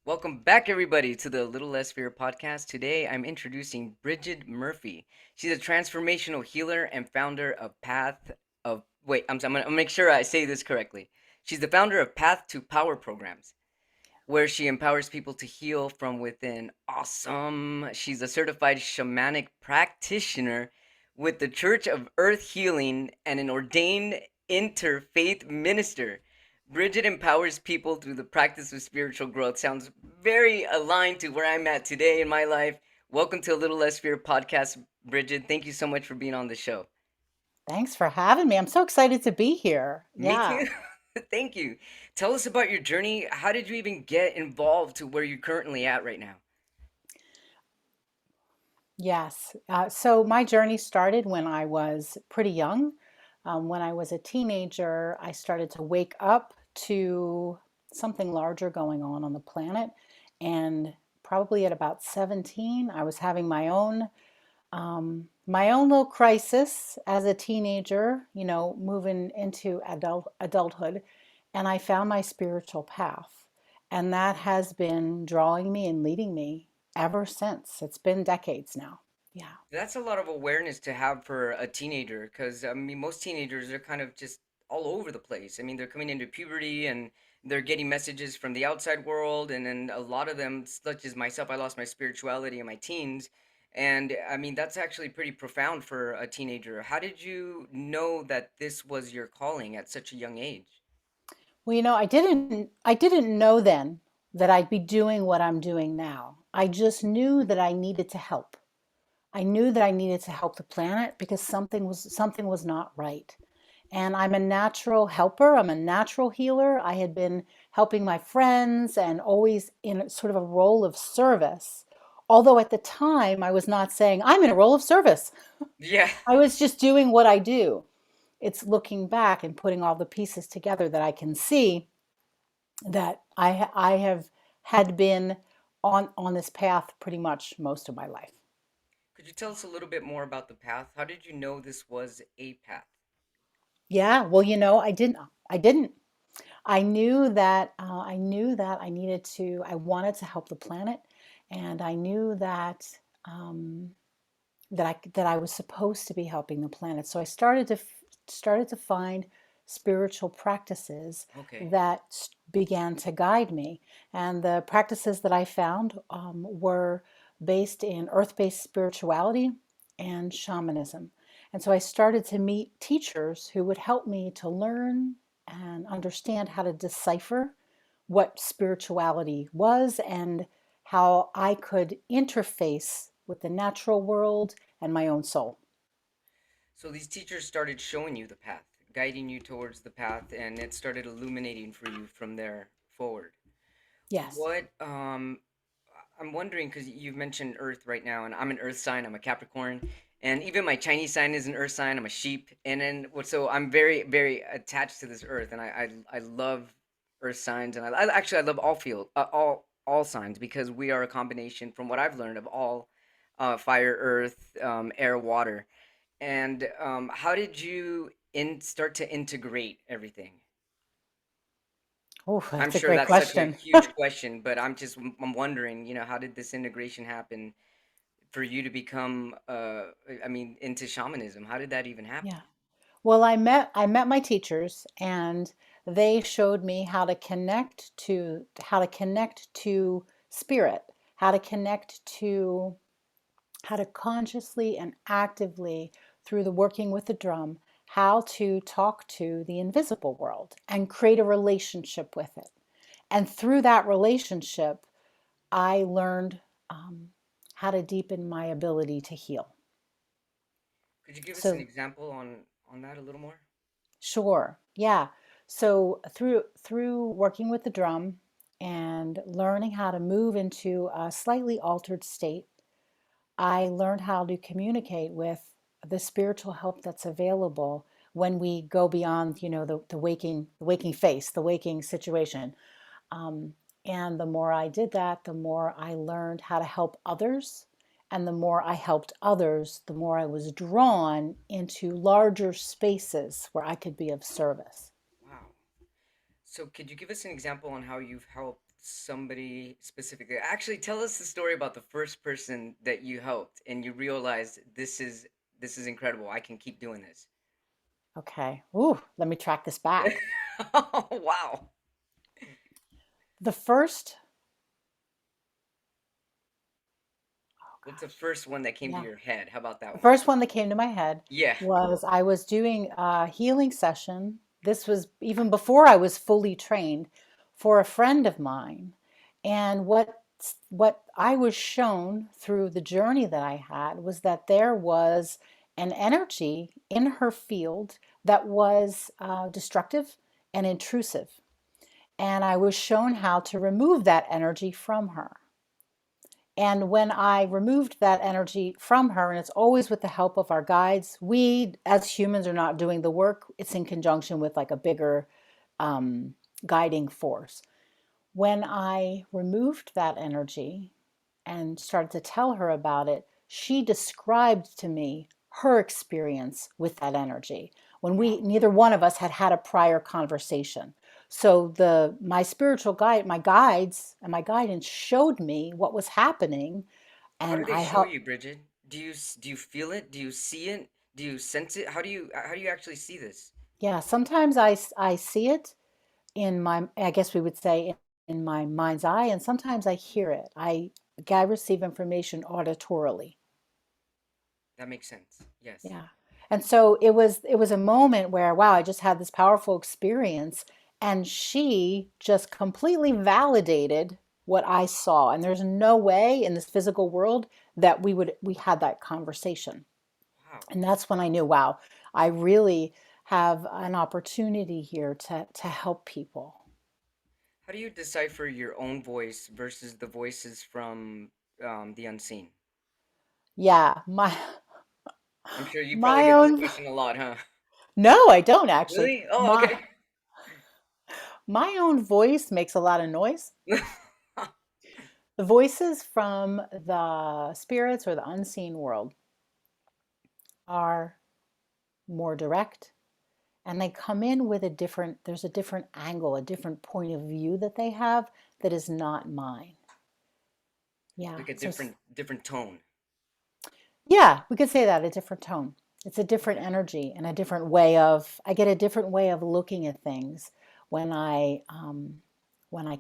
Welcome back, everybody, to the Little Less Fear podcast. Today, I'm introducing Bridget Murphy. She's a transformational healer and founder of Path of. Wait, I'm gonna make sure I say this correctly. She's the founder of Path to Power programs, where she empowers people to heal from within. Awesome. She's a certified shamanic practitioner with the Church of Earth Healing and an ordained interfaith minister. Bridget empowers people through the practice of spiritual growth. Sounds very aligned to where I'm at today in my life. Welcome to a Little Less Fear podcast, Bridget. Thank you so much for being on the show. Thanks for having me. I'm so excited to be here. Me Yeah. too. Thank you. Tell us about your journey. How did you even get involved to where you're currently at right now? Yes. So my journey started when I was pretty young. When I was a teenager, I started to wake up to something larger going on the planet. And probably at about 17, I was having my own little crisis as a teenager, moving into adulthood, and I found my spiritual path. And that has been drawing me and leading me ever since. It's been decades now. Yeah. That's a lot of awareness to have for a teenager, because I mean, most teenagers are kind of just all over the place. I mean, they're coming into puberty and they're getting messages from the outside world, and then a lot of them, such as myself, I lost my spirituality in my teens, and I mean, that's actually pretty profound for a teenager. How did you know that this was your calling at such a young age? Well, I didn't know then that I'd be doing what I'm doing now. I just knew that I needed to help. I knew that I needed to help the planet because something was not right. And I'm a natural helper. I'm a natural healer. I had been helping my friends and always in sort of a role of service. Although at the time I was not saying I'm in a role of service. Yeah. I was just doing what I do. It's looking back and putting all the pieces together that I can see that I have had been on this path pretty much most of my life. Could you tell us a little bit more about the path? How did you know this was a path? Yeah, well, I didn't. I knew that I needed to. I wanted to help the planet, and I knew um, that I was supposed to be helping the planet. So I started to find spiritual practices Okay. that began to guide me, and the practices that I found were based in earth-based spirituality and shamanism. And so I started to meet teachers who would help me to learn and understand how to decipher what spirituality was and how I could interface with the natural world and my own soul. So these teachers started showing you the path, guiding you towards the path, and it started illuminating for you from there forward. Yes. What I'm wondering, because you've mentioned Earth right now, and I'm an Earth sign. I'm a Capricorn, and even my Chinese sign is an Earth sign. I'm a sheep, and then so I'm very very attached to this Earth, and I love Earth signs, and I love all signs because we are a combination, from what I've learned, of all fire, earth, air, water. And how did you start to integrate everything? Oh, I'm that's a sure great that's such a question. huge question, but I'm wondering, how did this integration happen for you to become I mean, into shamanism? How did that even happen? Yeah. Well, I met my teachers, and they showed me how to connect to spirit, how to connect to how to consciously and actively, through the working with the drum, how to talk to the invisible world and create a relationship with it. And through that relationship, I learned how to deepen my ability to heal. Could you give us an So, example on that a little more? sure, yeah. So through working with the drum and learning how to move into a slightly altered state, I learned how to communicate with the spiritual help that's available when we go beyond, the waking face, the waking situation. Um, and the more I did that, the more I learned how to help others. And the more I helped others, the more I was drawn into larger spaces where I could be of service. Wow. So could you give us an example on how you've helped? somebody specifically. Actually, tell us the story about the first person that you helped and you realized this is incredible. I can keep doing this. Okay. Ooh, let me track this back. Oh, wow. The first, oh What's the gosh, first one that came to yeah. your head? How about that The one? first one that came to my head Yeah. was I was doing a healing session. This was even before I was fully trained for a friend of mine. And what I was shown through the journey that I had was that there was an energy in her field that was destructive and intrusive. And I was shown how to remove that energy from her. And when I removed that energy from her, and it's always with the help of our guides, we as humans are not doing the work, it's in conjunction with like a bigger um, guiding force. When I removed that energy and started to tell her about it, she described to me her experience with that energy when we Wow. neither one of us had had a prior conversation. So the my spiritual guide, my guides and my guidance showed me what was happening, How do and they I show helped. you, Bridget? Do you feel it? Do you see it? Do you sense it? How do you actually see this? Yeah, sometimes I see it in my, I guess we would say in my mind's eye, and sometimes I hear it. I receive information auditorily. That makes sense. Yes. Yeah. And so it was a moment where, wow, I just had this powerful experience, and she just completely validated what I saw. And there's no way in this physical world that we had that conversation. Wow. And that's when I knew, wow, I really have an opportunity here to help people. How do you decipher your own voice versus the voices from the unseen? Yeah, I'm sure you probably my get this own. question a lot, huh? No, I don't actually. Really? Oh, My okay. my own voice makes a lot of noise. The voices from the spirits or the unseen world are more direct, and they come in with there's a different angle, a different point of view that they have that is not mine. Yeah. Like a So, different tone. yeah, we could say that, a different tone. It's a different Okay. energy and a different way of, I get a different way of looking at things when I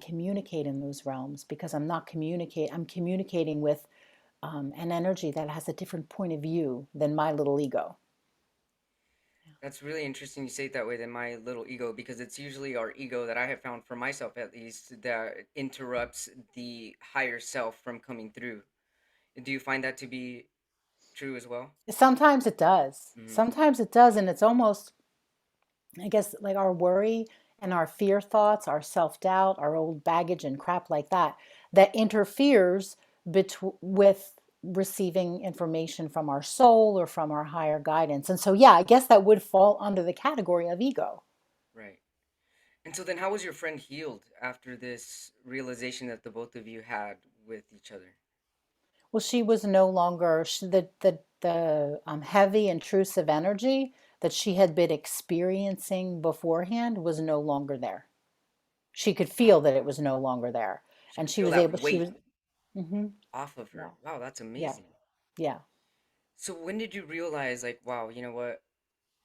communicate in those realms because I'm communicating with an energy that has a different point of view than my little ego. That's really interesting you say it that way than my little ego because it's usually our ego that I have found for myself at least that interrupts the higher self from coming through. Do you find that to be true as well? Sometimes it does. Hmm. Sometimes it does, and it's almost, I guess, like our worry and our fear thoughts, our self-doubt, our old baggage and crap like that, that interferes with receiving information from our soul or from our higher guidance. And so, yeah, I guess that would fall under the category of ego. Right. And so then how was your friend healed after this realization that the both of you had with each other? Well, she was no longer the heavy intrusive energy that she had been experiencing beforehand was no longer there. She could feel Wow. that it was no longer there, She and could feel that she weight was. Hmm. off of Yeah, her. Wow, that's yeah, amazing. yeah. So when did you realize like, wow, you know what?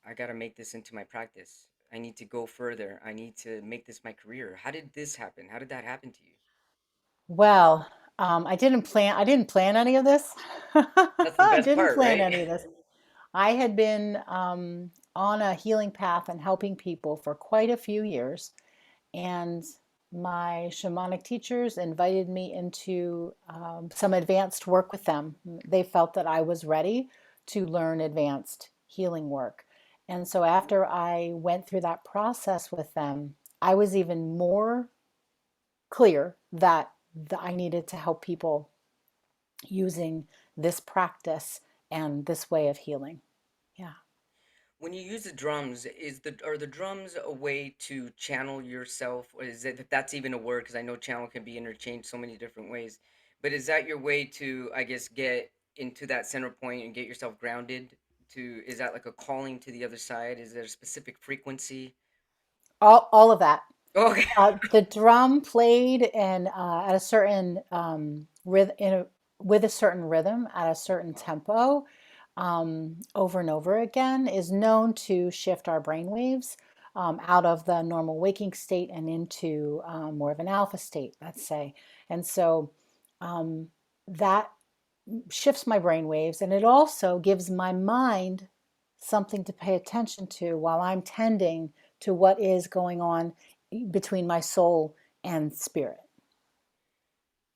I got to make this into my practice. I need to go further. I need to make this my career. How did this happen? How did that happen to you? Well, I didn't plan any of this. That's the I best didn't part, plan right? any of this. I had been on a healing path and helping people for quite a few years. And my shamanic teachers invited me into some advanced work with them. They felt that I was ready to learn advanced healing work. And so after I went through that process with them, I was even more clear that I needed to help people using this practice and this way of healing. Yeah. When you use the drums, are the drums a way to channel yourself, or is it if that's even a word? Because I know channel can be interchanged so many different ways. But is that your way to, I guess, get into that center point and get yourself grounded? Is that like a calling to the other side? Is there a specific frequency? All of that. Okay. The drum played and at a certain with a certain rhythm at a certain Wow. tempo over and over again is known to shift our brain waves out of the normal waking state and into more of an alpha state, let's say. And so um, that shifts my brain waves, and it also gives my mind something to pay attention to while I'm tending to what is going on between my soul and spirit.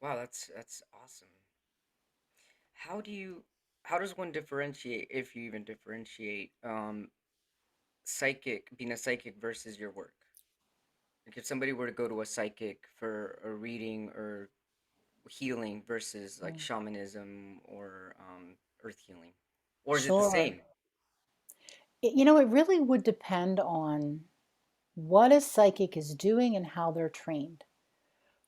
Wow, that's awesome. How do you how does one differentiate, if you even differentiate, being a psychic versus your work? Like if somebody were to go to a psychic for a reading or healing versus like Mm. shamanism or earth healing, or is it the Sure. same? It really would depend on what a psychic is doing and how they're trained.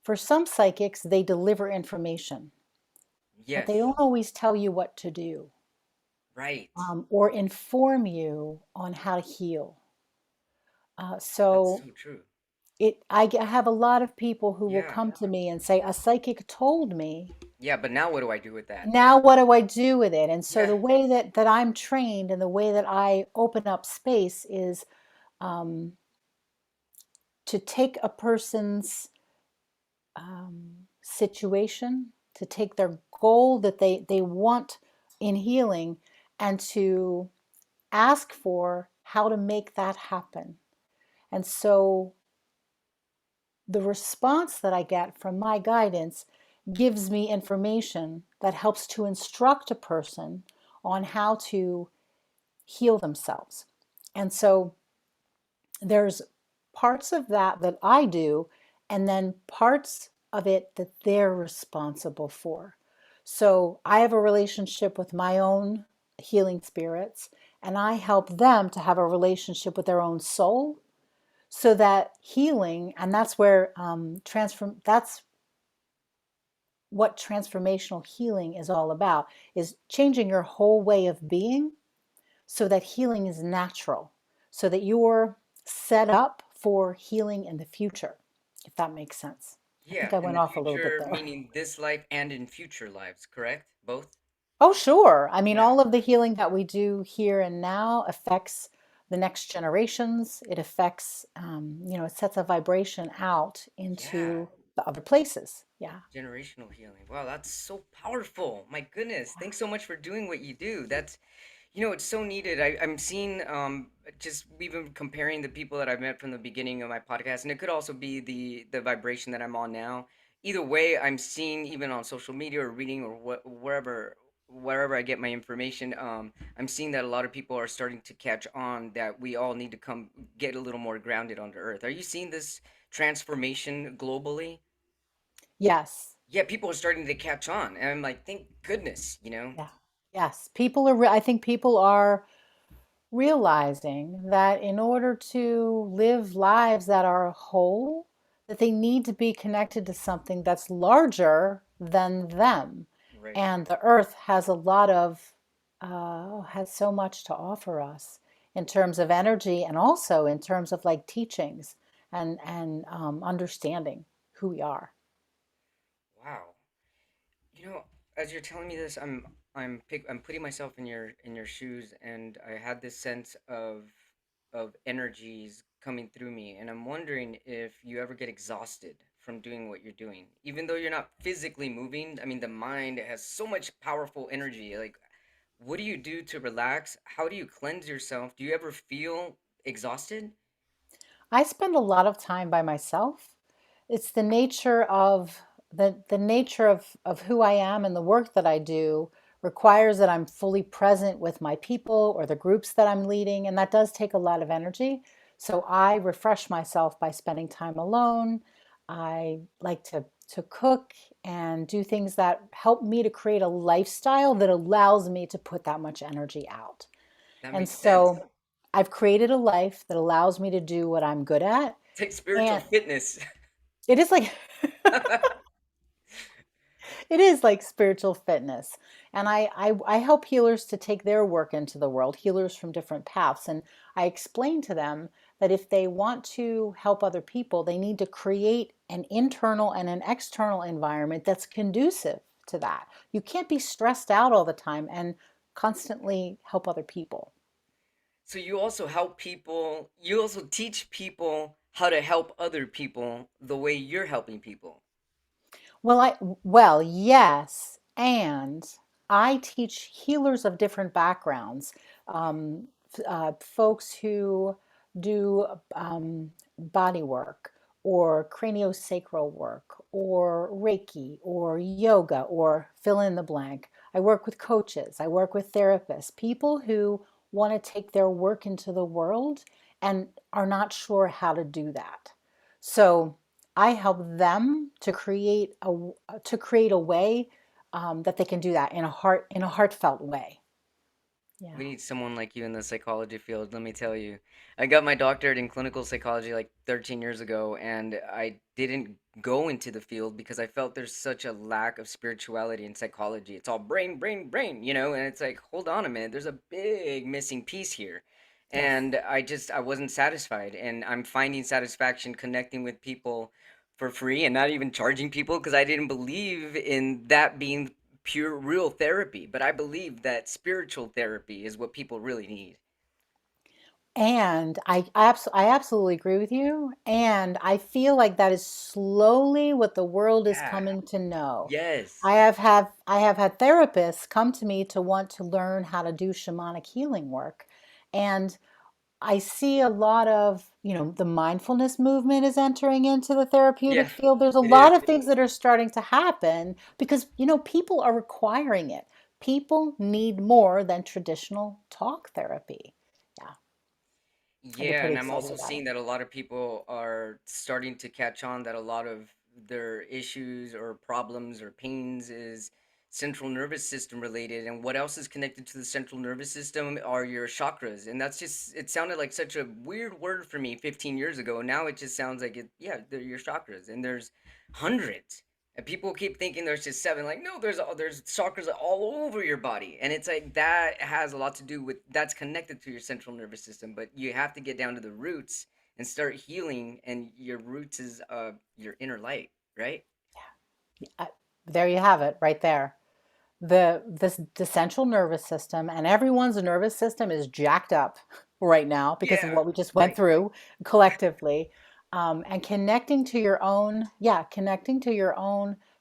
For some psychics, they deliver information, but they Yes, don't always tell you what to do right. or inform you on how to heal. That's So so true. I have a lot of people who will Yeah. come to me and say, a psychic told me, Yeah, but now what do I do with that? now what do I do with it? And so Yeah. the way that I'm trained and the way that I open up space is um, to take a person's situation, to take their goal that they want in healing, and to ask for how to make that happen. And so the response that I get from my guidance gives me information that helps to instruct a person on how to heal themselves. And so there's parts of that that I do, and then parts of it that they're responsible for. So I have a relationship with my own healing spirits, and I help them to have a relationship with their own soul so that healing, and that's where that's what transformational healing is all about, is changing your whole way of being so that healing is natural, so that you're set up for healing in the future, if that makes sense. I Yeah, think I in went the off a little bit future, there. meaning this life and in future lives, correct? Both? Oh, sure. I mean, Yeah. all of the healing that we do here and now affects the next generations. It affects, it sets a vibration out Yeah. into the other places. Yeah. Generational healing. Wow, that's so powerful. My goodness. Thanks so much for doing what you do. It's so needed. I'm seeing just even comparing the people that I've met from the beginning of my podcast, and it could also be the vibration that I'm on now. Either way, I'm seeing even on social media or reading or wherever I get my information, I'm seeing that a lot of people are starting to catch on that we all need to come get a little more grounded onto earth. Are you seeing this transformation globally? Yes. Yeah, people are starting to catch on, and I'm like, thank goodness. Yeah. Yes. I think people are realizing that in order to live lives that are whole, that they need to be connected to something that's larger than them. Right. And the earth has a lot of, has so much to offer us in terms of energy and also in terms of like teachings and understanding who we are. Wow. You know, as you're telling me this, I'm putting myself in your shoes, and I had this sense of energies coming through me, and I'm wondering if you ever get exhausted from doing what you're doing, even though you're not physically moving. I mean, the mind has so much powerful energy. Like, what do you do to relax? How do you cleanse yourself? Do you ever feel exhausted? I spend a lot of time by myself. It's the nature of the nature of who I am and the work that I do requires that I'm fully present with my people or the groups that I'm leading, and that does take a lot of energy. So I refresh myself by spending time alone. I like to cook and do things that help me to create a lifestyle that allows me to put that much energy out. That And makes sense. so I've created a life that allows me to do what I'm good at. It's like spiritual And fitness. it is like it is like spiritual fitness. And I help healers to take their work into the world, healers from different paths. And I explain to them that if they want to help other people, they need to create an internal and an external environment that's conducive to that. You can't be stressed out all the time and constantly help other people. So you also help people, you also teach people how to help other people the way you're helping people. Well, well, yes, and I teach healers of different backgrounds, folks who do body work or craniosacral work or Reiki or yoga or fill in the blank. I work with coaches, I work with therapists, people who want to take their work into the world and are not sure how to do that. So I help them to create a way that they can do that in a heartfelt way. We Yeah. need someone like you in the psychology field, let me tell you. I got my doctorate in clinical psychology like 13 years ago, and I didn't go into the field because I felt there's such a lack of spirituality in psychology. It's all brain, brain, brain, and it's like, hold on a minute, there's a big missing piece here. Yes. And I wasn't satisfied, and I'm finding satisfaction connecting with people for free and not even charging people because I didn't believe in that being pure real therapy, but I believe that spiritual therapy is what people really need. And I absolutely agree with you. And I feel like that is slowly what the world is Yeah. coming to know. Yes. I have had therapists come to me to want to learn how to do shamanic healing work. And I see a lot of, the mindfulness movement is entering into the therapeutic Yeah, field. There's a it is. lot of things that are starting to happen because, people are requiring it. People need more than traditional talk therapy. Yeah, I get Yeah, pretty and I'm excited also about it. seeing that a lot of people are starting to catch on that a lot of their issues or problems or pains is central nervous system related. And what else is connected to the central nervous system are your chakras. And that's just, it sounded like such a weird word for me 15 years ago. Now it just sounds like yeah, they're your chakras. And there's hundreds. And people keep thinking there's just seven. Like, no, there's chakras all over your body, and it's like that has a lot to do with that's connected to your central nervous system. But you have to get down to the roots and start healing, and your roots is your inner light, right? Uh, there you have it, right there. The central nervous system and everyone's nervous system is jacked up right now because of Yeah, what we just went right. through collectively. And connecting to your own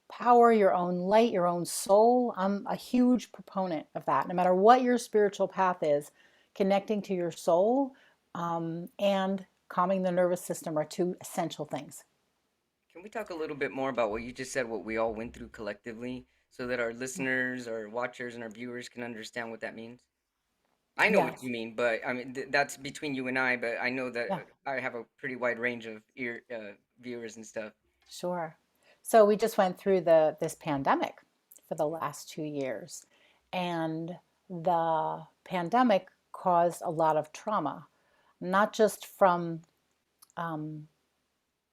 power, your own light, your own soul. I'm a huge proponent of that. No matter what your spiritual path is, connecting to your soul and calming the nervous system are two essential things. Can we talk a little bit more about what you just said, what we all went through collectively, so that our listeners, our watchers, and our viewers can understand what that means? I know what you Yes. mean, but I mean that's between you and I. But I know that Yeah. I have a pretty wide range of viewers and stuff. Sure. So we just went through this pandemic for the last 2 years, and the pandemic caused a lot of trauma, not just from um,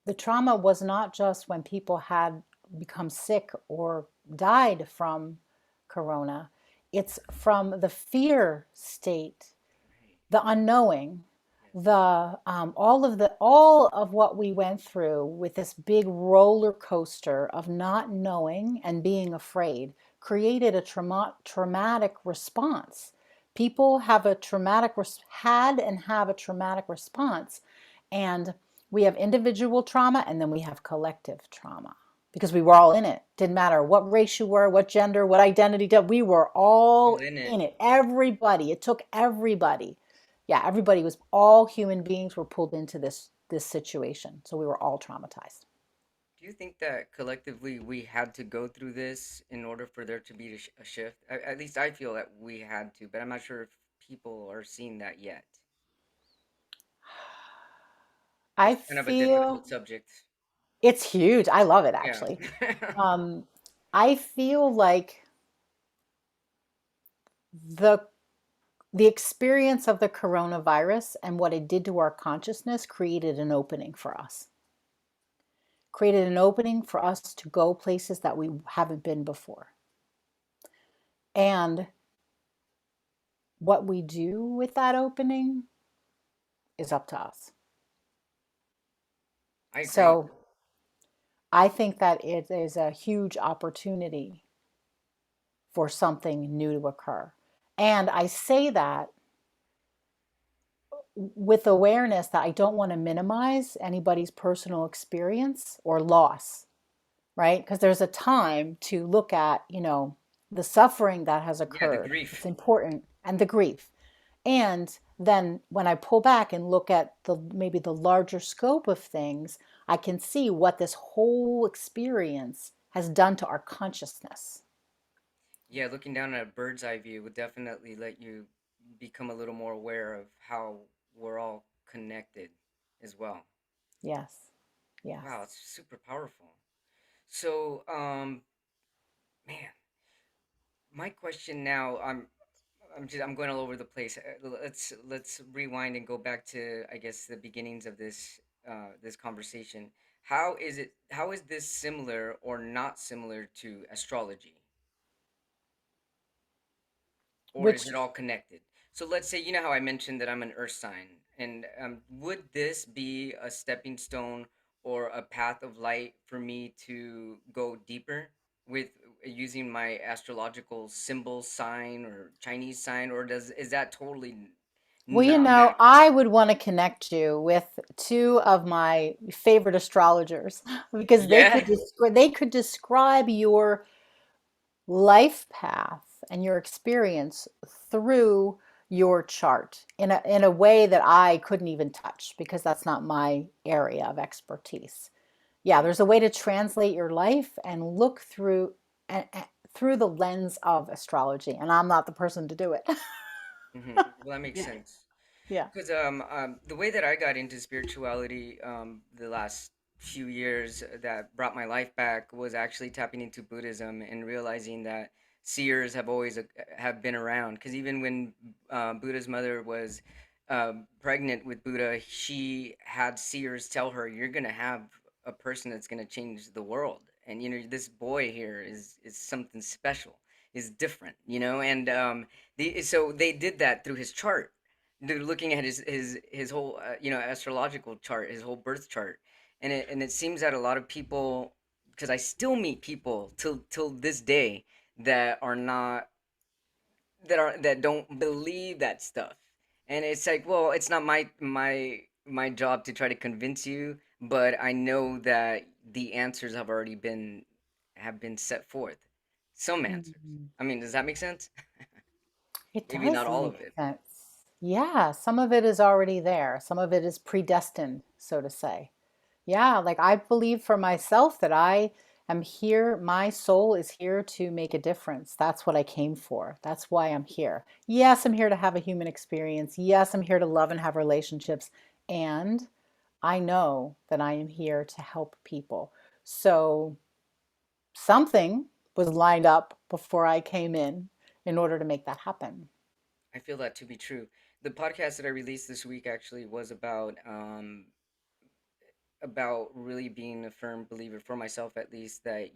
the trauma was not just when people had become sick or died from corona. It's from the fear state, Right. the unknowing, Yes. all of what we went through with this big roller coaster of not knowing and being afraid created a traumatic response. People have a had and have a traumatic response, and we have individual trauma and then we have collective trauma because we were all in it. Didn't matter what race you were, what gender, what identity, we were all All in it. in it. Everybody. It took everybody. Yeah, everybody was all human beings were pulled into this situation. So we were all traumatized. Do you think that collectively we had to go through this in order for there to be a shift? At least I feel that we had to, but I'm not sure if people are seeing that yet. I It's kind of a feel difficult subject. it's huge. I love it Yeah. actually. Um, I feel like the the experience of the coronavirus and what it did to our consciousness created an opening for us. Created an opening for us to go places that we haven't been before. And what we do with that opening is up to us. I agree. So I think that it is a huge opportunity for something new to occur. And I say that with awareness that I don't want to minimize anybody's personal experience or loss, right? Because there's a time to look at, the suffering that has Yeah, the occurred. It's grief. important, and the grief. And then when I pull back and look at the maybe the larger scope of things, I can see what this whole experience has done to our consciousness. Yeah, looking down at a bird's eye view would definitely let you become a little more aware of how we're all connected as well. Yes. Wow, Yes. it's super powerful. So, man, my question now, I'm going all over the place. Let's rewind and go back to, I guess, the beginnings of this conversation. How is this similar or not similar to astrology? Or is Which it all connected? So let's say, you know how I mentioned that I'm an earth sign, and would this be a stepping stone or a path of light for me to go deeper with using my astrological symbol sign or Chinese sign, or does is that totally Well, not matter? I would want to connect you with two of my favorite astrologers because Yeah. they could describe your life path and your experience through your chart in a way that I couldn't even touch because that's not my area of expertise. Yeah, there's a way to translate your life and look through the lens of astrology, and I'm not the person to do it. Well, that makes Yeah. sense. Yeah. Because the way that I got into spirituality the last few years that brought my life back was actually tapping into Buddhism and realizing that seers have always have been around. Because even when Buddha's mother was pregnant with Buddha, she had seers tell her, "You're gonna have a person that's gonna change the world, and you know this boy here is something special, is different, you know." And so they did that through his chart. They're looking at his whole astrological chart, his whole birth chart, and it seems that a lot of people, because I still meet people till this day that are not that don't believe that stuff, and it's like, well, it's not my job to try to convince you, but I know that the answers have been set forth, some answers. Mhm. I mean, does that make sense? It Maybe not does all make of it. sense. Yeah, some of it is already there. Some of it is predestined, so to say. Yeah, like I believe for myself that I am here, my soul is here to make a difference. That's what I came for. That's why I'm here. Yes, I'm here to have a human experience. Yes, I'm here to love and have relationships. And I know that I am here to help people. So something was lined up before I came in order to make that happen. I feel that to be true. The podcast that I released this week actually was about really being a firm believer for myself, at least, that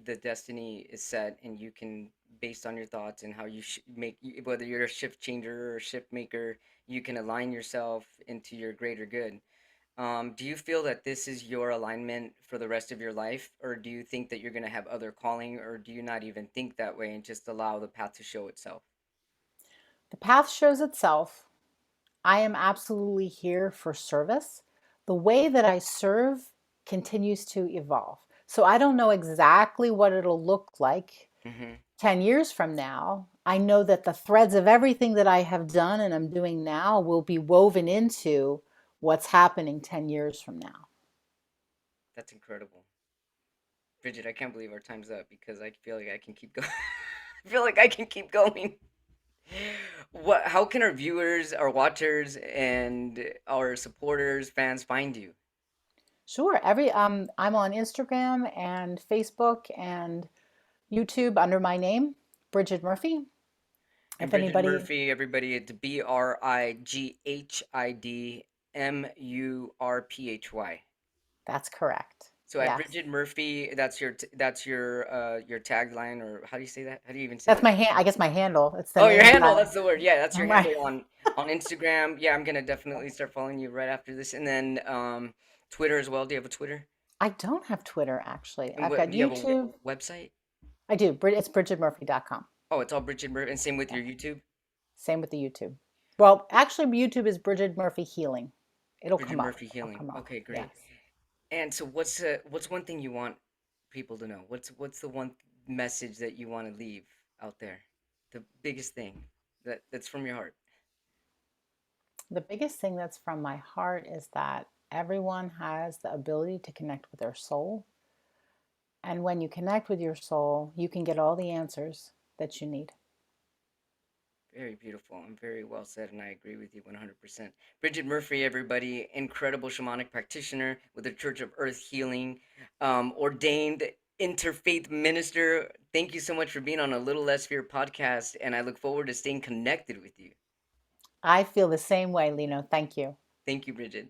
the destiny is set and you can, based on your thoughts and how you make, whether you're a shift changer or a shift maker, you can align yourself into your greater good. Do you feel that this is your alignment for the rest of your life, or do you think that you're going to have other calling, or do you not even think that way and just allow the path to show itself? The path shows itself. I am absolutely here for service. The way that I serve continues to evolve. So I don't know exactly what it'll look like Mm-hmm. 10 years from now. I know that the threads of everything that I have done and I'm doing now will be woven into what's happening 10 years from now. That's incredible. Bridget, I can't believe our time's up because I feel like I can keep going. I feel like I can keep going. What? How can our viewers, our watchers, and our supporters, fans find you? Sure. I'm on Instagram and Facebook and YouTube under my name, Bridget Murphy. And If Bridget anybody, Murphy, everybody, it's Brighidmurphy. that's correct. So at Yes. Bridget Murphy, that's your tagline, or how do you say that? How do you even say That's that? my I guess my handle. It's the Oh, your name that handle. That's the word. Yeah, that's your right. handle on Instagram. Yeah, I'm gonna definitely start following you right after this. And then Twitter as well. Do you have a Twitter? I don't have Twitter actually. And I've what got do you have a YouTube. website? I do. It's bridgetmurphy.com. Oh, it's all Bridget Murphy, and same with Yeah. your YouTube, Same with the YouTube. Well, actually, YouTube is Bridget Murphy Healing. It'll Bridget come up. Murphy It'll Healing. come up. Okay, great. Yes. And so, what's one thing you want people to know? What's the one message that you want to leave out there? The biggest thing that's from your heart. The biggest thing that's from my heart is that everyone has the ability to connect with their soul. And when you connect with your soul, you can get all the answers that you need. Very beautiful and very well said, and I agree with you 100%. Bridget Murphy, everybody, incredible shamanic practitioner with the Church of Earth Healing, ordained interfaith minister. Thank you so much for being on a Little Less Fear podcast, and I look forward to staying connected with you. I feel the same way, Lino. Thank you. Thank you, Bridget.